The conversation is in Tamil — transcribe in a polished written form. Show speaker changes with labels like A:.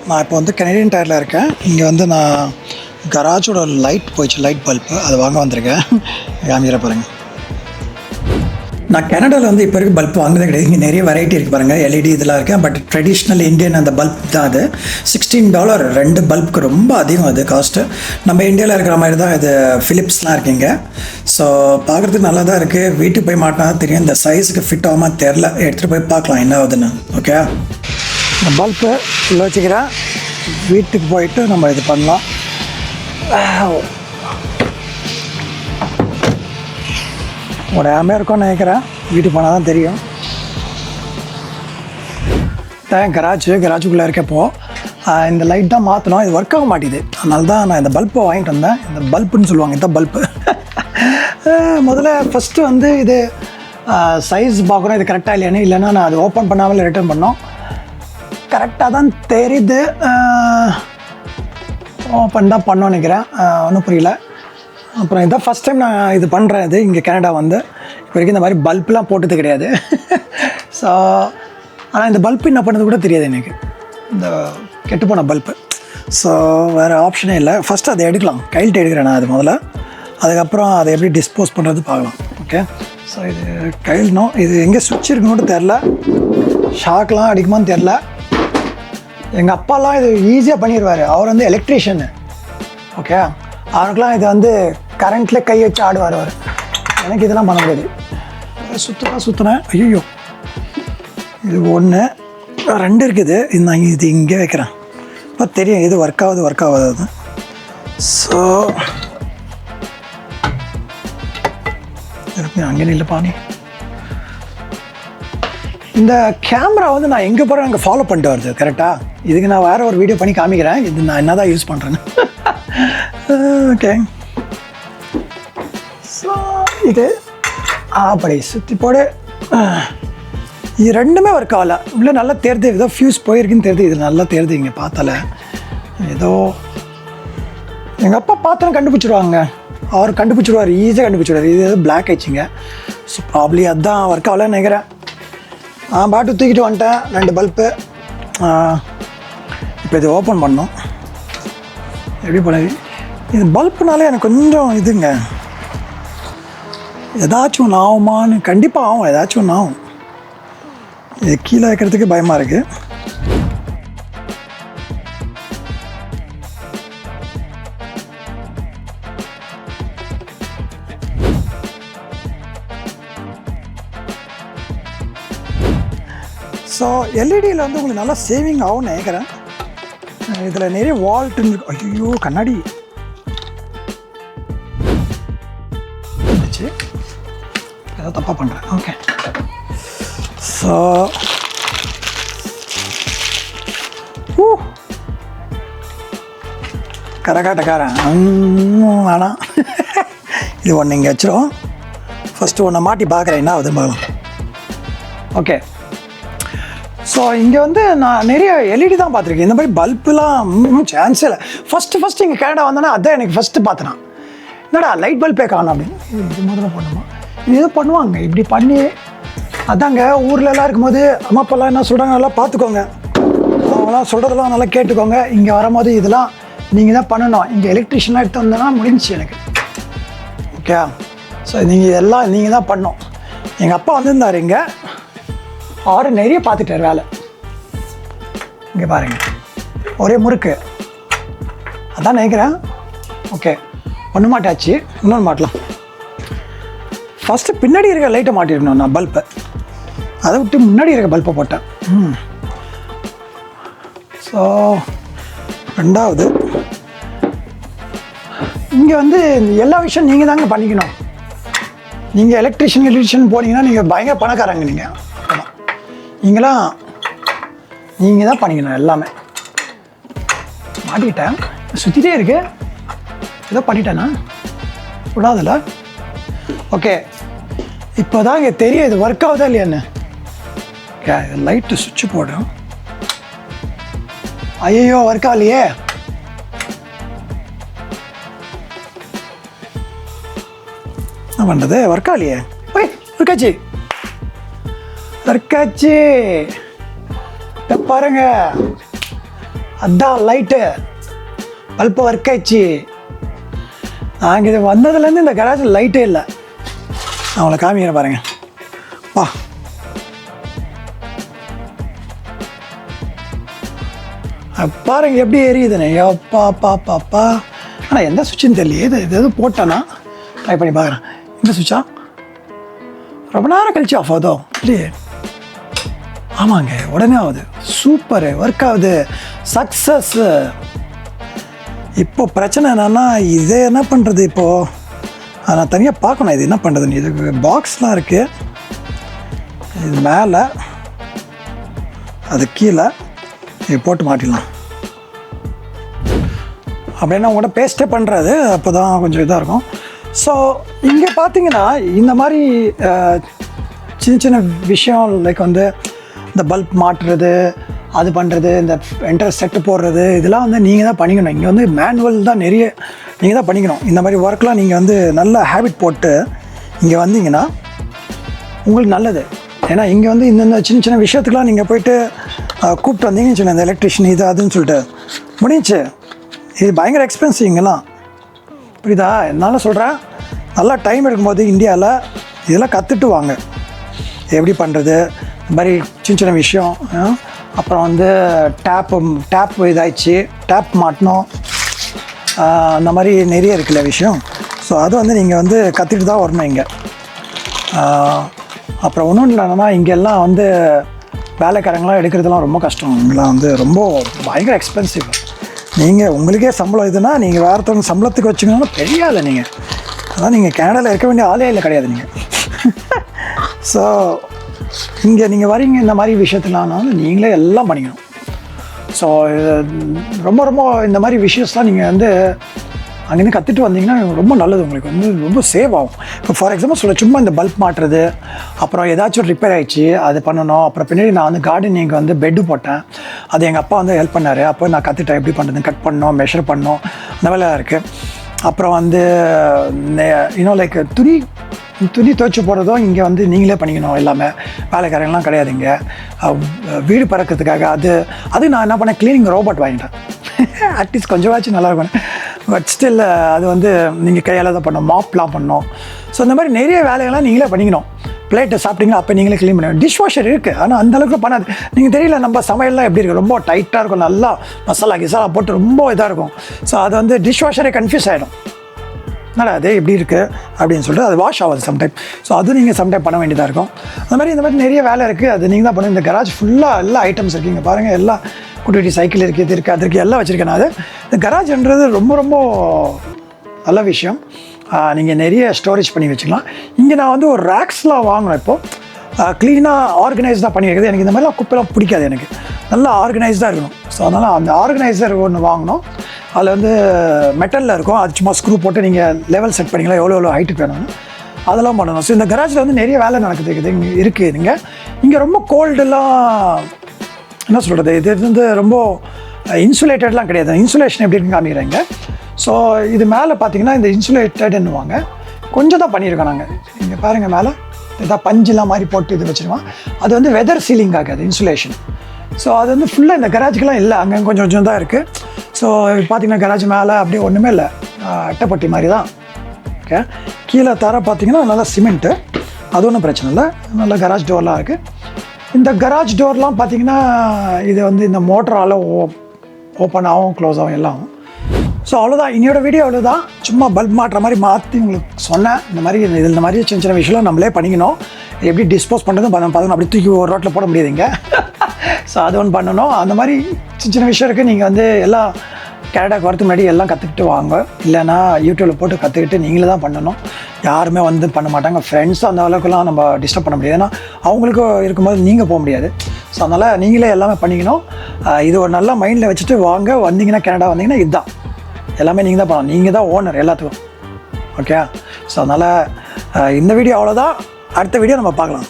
A: நான் இப்போ வந்து கனேடியன் டயரில் இருக்கேன். இங்கே வந்து நான் கராஜோட லைட் போயிடுச்சு, லைட் பல்ப்பு, அதை வாங்க வந்திருக்கேன். காமிக்கிற பாருங்கள். நான் கனடாவில் வந்து இப்போ இருக்க பல்ப் வாங்குறதே கிடையாது. இங்கே நிறைய வெரைட்டி இருக்குது பாருங்கள், எல்இடி இதெல்லாம் இருக்குது. பட் ட்ரெடிஷ்னல் இந்தியன் அந்த பல்ப் தான் அது. $16 2 பல்புக்கு ரொம்ப அதிகம் அது காஸ்ட்டு. நம்ம இந்தியாவில் இருக்கிற மாதிரி தான் இது. ஃபிலிப்ஸ்லாம் இருக்குங்க. ஸோ பார்க்குறதுக்கு நல்லா தான் இருக்குது. வீட்டுக்கு போய் மாட்டினா தெரியும் இந்த சைஸுக்கு ஃபிட் ஆகாமல் தெரில. எடுத்துகிட்டு போய் பார்க்கலாம் என்ன ஆகுதுன்னு. ஓகே, இந்த பல்ப்பு உள்ள வச்சுக்கிறேன். வீட்டுக்கு போயிட்டு நம்ம இது பண்ணலாம். உடையாமல் இருக்கும்னு நினைக்கிறேன். வீட்டுக்கு போனால் தான் தெரியும். கராஜுக்குள்ளே இருக்கப்போ இந்த லைட் தான் மாற்றணும். இது ஒர்க் ஆக மாட்டேது. அதனால தான் நான் இந்த பல்பை வாங்கிட்டு வந்தேன். இந்த பல்புன்னு சொல்லுவாங்க, இந்த பல்பு. முதல்ல ஃபஸ்ட்டு வந்து இது சைஸ் பார்க்கணும், இது கரெக்டாக இல்லையானு. இல்லைன்னா நான் அது ஓப்பன் பண்ணாமல் ரிட்டர்ன் பண்ணோம். கரெக்டாக தான் தெரியுது. ஓப்பன் தான் பண்ணோன்னு நினைக்கிறேன். ஒன்றும் புரியல. அப்புறம் இதான் ஃபஸ்ட் டைம் நான் இது பண்ணுறேன். இது இங்கே கனடா வந்து இப்போ வரைக்கும் இந்த மாதிரி பல்ப்லாம் போட்டது கிடையாது. ஸோ ஆனால் இந்த பல்ப்பு என்ன பண்ணது கூட தெரியாது எனக்கு, இந்த கெட்டுப்போன பல்ப்பு. ஸோ வேறு ஆப்ஷனே இல்லை. ஃபஸ்ட்டு அதை எடுக்கலாம், கையில்ட்டு எடுக்கிறேன் நான் அது முதல்ல. அதுக்கப்புறம் அதை எப்படி டிஸ்போஸ் பண்ணுறது பார்க்கலாம். ஓகே, ஸோ இது கையில்னும். இது எங்கே சுவிட்ச் இருக்குன்னு தெரில, ஷாக்லாம் அடிக்குமான்னு தெரில. எங்கள் அப்பாலாம் இது ஈஸியாக பண்ணிடுவார். அவர் வந்து எலக்ட்ரீஷியனு. ஓகே, அவருக்கெலாம் இது வந்து கரண்ட்டில் கை வச்சு ஆடுவார் அவர். எனக்கு இதெல்லாம் பண்ண முடியாது. சுற்றினேன். ஐயோ, இது 1 2 இருக்குது. நான் இது இங்கே வைக்கிறேன். இப்போ தெரியும் இது ஒர்க் ஆகுது. ஸோ அங்கே இல்லை பாணி. இந்த கேமரா வந்து நான் எங்கே போகிறேன் அங்கே ஃபாலோ பண்ணிட்டு வருது கரெக்டாக. இதுக்கு நான் வேறு ஒரு வீடியோ பண்ணி காமிக்கிறேன் இது நான் என்ன தான் யூஸ் பண்ணுறேன்னு. ஓகே, ஸோ இது அப்படி சுற்றி போடு. இது ரெண்டுமே ஒர்க் ஆகலை. இவ்வளோ நல்லா தேர்து. ஏதோ ஃபியூஸ் போயிருக்குன்னு தெரியுது. இது நல்லா தேர்து. இங்கே பார்த்தால ஏதோ எங்கள் அப்பா பார்த்தோன்னு கண்டுபிடிச்சிடுவாங்க. அவர் கண்டுபிடிச்சிடுவார், ஈஸியாக கண்டுபிடிச்சிடுவார். இது ஏதோ பிளாக் ஆயிடுச்சிங்க. ஸோ ப்ராப்ளி அதுதான் ஒர்க் ஆகலன்னு நினைக்கிறேன். பாட்டு தூக்கிட்டு வந்துட்டேன் 2 பல்ப்பு. இப்போ இது ஓப்பன் பண்ணோம். எப்படி பண்ணுது இது பல்ப்புனாலே எனக்கு கொஞ்சம் இதுங்க, ஏதாச்சும் ஒன்று ஆகுமான்னு. கண்டிப்பாக ஆகும், ஏதாச்சும் ஒன்று ஆகும். இது கீழே வைக்கிறதுக்கு பயமாக இருக்குது. ஸோ எல்இடியில் வந்து உங்களுக்கு நல்லா சேவிங் ஆகும்னு நினைக்கிறேன். இதில் நிறைய வால்ட்டுன்னு இருக்கு. ஐயோ, கண்ணாடி ஏதோ தப்பாக பண்ணுறேன். ஓகே, ஸோ கரகாட்டக்காரன் வேணாம். இது ஒன்று இங்கே வச்சிரும். ஃபஸ்ட்டு ஒன்றை மாட்டி பார்க்குறேன் என்ன ஆகுது பார்க்கலாம். ஓகே, ஸோ இங்கே வந்து நான் நிறைய எல்இடி தான் பார்த்துருக்கேன். இந்த மாதிரி பல்புலாம் சான்ஸே இல்லை. ஃபஸ்ட்டு இங்கே கனடா வந்தோன்னா அதான் எனக்கு ஃபஸ்ட்டு பார்த்தேன். என்னடா லைட் பல்பே காணும் அப்படின்னு. இது முதல்ல பண்ணுமா, இது எதுவும் பண்ணுவாங்க இப்படி பண்ணி. அதாங்க ஊர்லலாம் இருக்கும்போது அம்மா அப்பாலாம் என்ன சொல்கிறாங்க நல்லா பார்த்துக்கோங்க. அவங்களாம் சொல்கிறதெல்லாம் நல்லா கேட்டுக்கோங்க. இங்கே வரும்போது இதெல்லாம் நீங்கள் தான் பண்ணணும். இங்கே எலக்ட்ரிஷியனாக எடுத்து வந்தோன்னா முடிஞ்சிச்சு எனக்கு. ஓகே, ஸோ நீங்கள் இதெல்லாம் நீங்கள் தான் பண்ணணும். எங்கள் அப்பா வந்திருந்தார் இங்கே, அவர் நிறைய பார்த்துட்டார் வேலை. இங்கே பாருங்கள், ஒரே முறுக்கு அதான் நினைக்கிறேன். ஓகே, ஒன்று மாட்டாச்சு, இன்னொன்று மாட்டலாம். ஃபஸ்ட்டு பின்னாடி இருக்க லைட்டை மாட்டிருக்கணும் நான் பல்பை. அதை விட்டு முன்னாடி இருக்க பல்பை போட்டேன். ஸோ ரெண்டாவது இங்கே வந்து எல்லா விஷயம் நீங்கள் தாங்க பண்ணிக்கணும். நீங்கள் எலக்ட்ரிஷியன் போனீங்கன்னா நீங்கள் பயங்கர பணக்காரங்க. நீங்கள் நீங்களாம் நீங்கள் தான் பண்ணிக்கணும் எல்லாமே. மாட்டிக்கிட்டேன், சுற்றிட்டே இருக்கு. ஏதோ பண்ணிட்டேன்னா விடாதில்ல. ஓகே, இப்போ தான் இங்கே தெரியும் இது ஒர்க் ஆகுதா இல்லையான்னு. ஓகே, லைட்டு சுவிட்சு போடுறோம். ஐயோ, ஒர்க் ஆகலையே. என்ன பண்ணுறது, ஒர்க் ஆகலையே. ஓய், ஒர்க்காச்சு. பாருங்க, அதான் லைட்டு பல்பு ஒர்க் ஆயிடுச்சு. நாங்கள் இது வந்ததுலேருந்து இந்த கராஜில் லைட்டே இல்லை. நான் உங்களை காமிக்கிறேன் பாருங்க. வா, பாருங்க எப்படி எரியுதுண்ணே. அப்பா அப்பா அப்பா அப்பா. ஆனால் எந்த சுவிட்சுன்னு தெரியலையே. இது எதுவும் போட்டேன்னா ட்ரை பண்ணி பார்க்குறேன். இந்த சுவிட்சா ரொம்ப நேரம் கழிச்சு ஆஃப் ஆகுதோ இல்லையே? ஆமாங்க, உடனே ஆகுது. சூப்பரு, ஒர்க் ஆகுது, சக்ஸஸ். இப்போ பிரச்சனை என்னென்னா இது என்ன பண்ணுறது இப்போது? நான் தனியாக பார்க்கணும் இது என்ன பண்ணுறதுன்னு. இது பாக்ஸ்லாம் இருக்குது. இது மேலே அது கீழே இது போட்டு மாட்டிடலாம். அப்படின்னா உங்கள்கிட்ட பேஸ்ட்டே பண்ணுறது அப்போ தான் கொஞ்சம் இதாக இருக்கும். ஸோ இங்கே பார்த்தீங்கன்னா இந்த மாதிரி சின்ன சின்ன விஷயம் லைக் வந்து இந்த பல்ப் மாட்டுறது, அது பண்ணுறது, இந்த என்டர் செட்டு போடுறது, இதெல்லாம் வந்து நீங்கள் தான் பண்ணிக்கணும். இங்கே வந்து மேனுவல் தான் நிறைய நீங்கள் தான் பண்ணிக்கணும். இந்த மாதிரி ஒர்க்லாம் நீங்கள் வந்து நல்ல ஹேபிட் போட்டு இங்கே வந்தீங்கன்னா உங்களுக்கு நல்லது. ஏன்னா இங்கே வந்து இந்த சின்ன சின்ன விஷயத்துக்குலாம் நீங்கள் போய்ட்டு கூப்பிட்டு வந்தீங்கன்னு சொன்னேன், இந்த எலக்ட்ரிஷியன் இது அதுன்னு சொல்லிட்டு முடிஞ்சு. இது பயங்கர எக்ஸ்பென்சிவ் இங்கெல்லாம், புரியுதா? என்னால் சொல்கிறேன், நல்லா டைம் எடுக்கும்போது இந்தியாவில் இதெல்லாம் கற்றுட்டு வாங்க. எப்படி பண்ணுறது, இந்த மாதிரி சின்ன சின்ன விஷயம். அப்புறம் வந்து டேப் இதாகிடுச்சு, டேப் மாட்டணும், அந்த மாதிரி நிறைய இருக்குல்ல விஷயம். ஸோ அது வந்து நீங்கள் வந்து கற்றுட்டு தான் வரணும் இங்கே. அப்புறம் ஒன்றும் இல்லைன்னா இங்கெல்லாம் வந்து வேலைக்காரங்களாம் எடுக்கிறதுலாம் ரொம்ப கஷ்டம். இங்கெல்லாம் வந்து ரொம்ப பயங்கர எக்ஸ்பென்சிவ். நீங்கள் உங்களுக்கே சம்பளம் இதுன்னா நீங்கள் வேறத்தவங்க சம்பளத்துக்கு வச்சுக்கணும்னா பெரிய ஆள் நீங்கள். அதான் நீங்கள் கனடாவில் இருக்க வேண்டிய ஆளே இல்லை கிடையாது நீங்கள். ஸோ இங்கே நீங்கள் வரீங்க இந்த மாதிரி விஷயத்துலாம் நீங்களே எல்லாம் பண்ணிக்கணும். ஸோ ரொம்ப ரொம்ப இந்த மாதிரி விஷயம்ஸ்லாம் நீங்கள் வந்து அங்கேருந்து கற்றுட்டு வந்தீங்கன்னா ரொம்ப நல்லது. உங்களுக்கு வந்து ரொம்ப சேவ் ஆகும். இப்போ ஃபார் எக்ஸாம்பிள் சொல்ல, சும்மா இந்த பல்ப் மாட்டுறது, அப்புறம் ஏதாச்சும் ரிப்பேர் ஆகிடுச்சு அது பண்ணணும். அப்புறம் பின்னாடி நான் வந்து கார்டனிங்க்கு வந்து பெட்டு போட்டேன், அது எங்கள் அப்பா வந்து ஹெல்ப் பண்ணார். அப்போ நான் கற்றுட்டேன் எப்படி பண்ணுறது, கட் பண்ணோம், மெஷர் பண்ணோம், அந்த வேலை இருக்குது. அப்புறம் வந்து இன்னும் லைக் துணி துவைச்சி போடுறதும் இங்கே வந்து நீங்களே பண்ணிக்கணும். எல்லாமே வேலைக்காரங்களாம் கிடையாது இங்கே. வீடு பறக்கிறதுக்காக அது நான் என்ன பண்ணேன், க்ளீனிங் ரோபோட் வாங்கிட்டேன். அட்லீஸ்ட் கொஞ்சமாச்சும் நல்லாயிருக்கும். பட் ஸ்டில் அது வந்து நீங்கள் கையால் தான் பண்ணணும், மாப்லாம் பண்ணணும். ஸோ இந்த மாதிரி நிறைய வேலைகள்லாம் நீங்களே பண்ணிக்கணும். பிளேட்டை சாப்பிட்டீங்களா அப்போ நீங்களே க்ளீன் பண்ணணும். டிஷ் வாஷர் இருக்குது, ஆனால் அந்தளவுக்கு பண்ணாது. நீங்கள் தெரியல, நம்ம சமையல்லாம் எப்படி இருக்குது, ரொம்ப டைட்டாக இருக்கும், நல்லா மசாலா கிசாலா போட்டு ரொம்ப இதாக இருக்கும். ஸோ அது வந்து டிஷ் வாஷரே கன்ஃபியூஸ் ஆகிடும். அதனால் அது எப்படி இருக்குது அப்படின்னு சொல்லிட்டு அது வாஷ் ஆகாது சம்டைம். ஸோ அதுவும் நீங்கள் சம்டைம் பண்ண வேண்டியதாக இருக்கும். அந்த மாதிரி இந்த மாதிரி நிறைய வேலை இருக்குது, அது நீங்கள் தான் பண்ணணும். இந்த கராஜ் ஃபுல்லாக எல்லா ஐட்டம்ஸ் இருக்குது. இங்கே பாருங்கள், எல்லாம் குட்டி குட்டி சைக்கிள் இருக்குது, இது இருக்குது, அது இருக்குது, எல்லாம் வச்சுருக்கேன் நான். இந்த கராஜ்ன்றது ரொம்ப ரொம்ப நல்ல விஷயம். நீங்கள் நிறைய ஸ்டோரேஜ் பண்ணி வச்சுக்கலாம். இங்கே நான் வந்து ஒரு ரேக்ஸ்லாம் வாங்கினேன். இப்போது க்ளீனாக ஆர்கனைஸ்டாக பண்ணி வைக்கிறது. எனக்கு இந்த மாதிரிலாம் குப்பைலாம் பிடிக்காது. எனக்கு நல்லா ஆர்கனைஸ்டாக இருக்கணும். ஸோ அதனால் அந்த ஆர்கனைசர் ஒன்று வாங்கினோம். அதில் வந்து மெட்டலில் இருக்கும். அது சும்மா ஸ்க்ரூ போட்டு நீங்கள் லெவல் செட் பண்ணிக்கலாம், எவ்வளோ ஹைட்டுக்கு வேணும் அதெல்லாம் பண்ணணும். ஸோ இந்த கராஜில் வந்து நிறைய வேலை நடக்குது இருக்குது. இங்கே ரொம்ப கோல்டெல்லாம் என்ன சொல்கிறது, இது வந்து ரொம்ப இன்சுலேட்டட்லாம் கிடையாது. இன்சுலேஷன் எப்படி இருக்குன்னு காமிக்கிறாங்க. ஸோ இது மேலே பார்த்தீங்கன்னா இந்த இன்சுலேட்டடுன்னுவாங்க, கொஞ்சம் தான் பண்ணியிருக்கோம் நாங்கள். இங்கே பாருங்கள், மேலே இதாக பஞ்செலாம் மாதிரி போட்டு இது வச்சுருவோம். அது வந்து வெதர் சீலிங் ஆகாது, இன்சுலேஷன். ஸோ அது வந்து ஃபுல்லாக இந்த கராஜுக்கெலாம் இல்லை, அங்கே கொஞ்சம் கொஞ்சம் தான் இருக்குது. ஸோ பார்த்தீங்கன்னா கராஜ் மேலே அப்படியே ஒன்றுமே இல்லை, அட்டைப்பட்டி மாதிரி தான். ஓகே, கீழே தர பார்த்தீங்கன்னா நல்லா சிமெண்ட்டு, அது ஒன்றும் பிரச்சனை இல்லை. நல்ல கராஜ் டோர்லாம் இருக்குது. இந்த கராஜ் டோர்லாம் பார்த்தீங்கன்னா இது வந்து இந்த மோட்டரால் ஓப்பன் ஆகும், க்ளோஸ் ஆகும், எல்லாம் ஆகும். ஸோ அவ்வளோதான், இன்னையோட வீடியோ அவ்வளோதான். சும்மா பல்ப் மாட்டுற மாதிரி மாற்றி உங்களுக்கு சொன்னேன். இந்த மாதிரி சின்ன சின்ன விஷயம் நம்மளே பண்ணிக்கணும். எப்படி டிஸ்போஸ் பண்ணுறதும் பார்த்தோம், அப்படி தூக்கி ஒரு ரோட்டில் போட முடியாதுங்க. ஸோ அது ஒன்று பண்ணணும். அந்த மாதிரி சின்ன சின்ன விஷயம் இருக்குது. நீங்கள் வந்து எல்லாம் கனடாக்கு வரதுக்கு முன்னாடி எல்லாம் கற்றுக்கிட்டு வாங்க. இல்லைனா யூடியூப்பில் போட்டு கற்றுக்கிட்டு நீங்களே தான் பண்ணணும். யாருமே வந்து பண்ண மாட்டாங்க. ஃப்ரெண்ட்ஸும் அந்த அளவுக்குலாம் நம்ம டிஸ்டர்ப் பண்ண முடியாது. ஏன்னா அவங்களுக்கும் இருக்கும்போது நீங்கள் போக முடியாது. ஸோ அதனால் நீங்களே எல்லாமே பண்ணிக்கணும். இது ஒரு நல்ல மைண்டில் வச்சுட்டு வாங்க. வந்தீங்கன்னா கனடா வந்தீங்கன்னா இதுதான் எல்லாமே நீங்கள் தான் பண்ணணும். நீங்கள் தான் ஓனர் எல்லாத்துக்கும். ஓகே, ஸோ அதனால் இந்த வீடியோ அவ்வளோதான். அடுத்த வீடியோ நம்ம பார்க்கலாம்.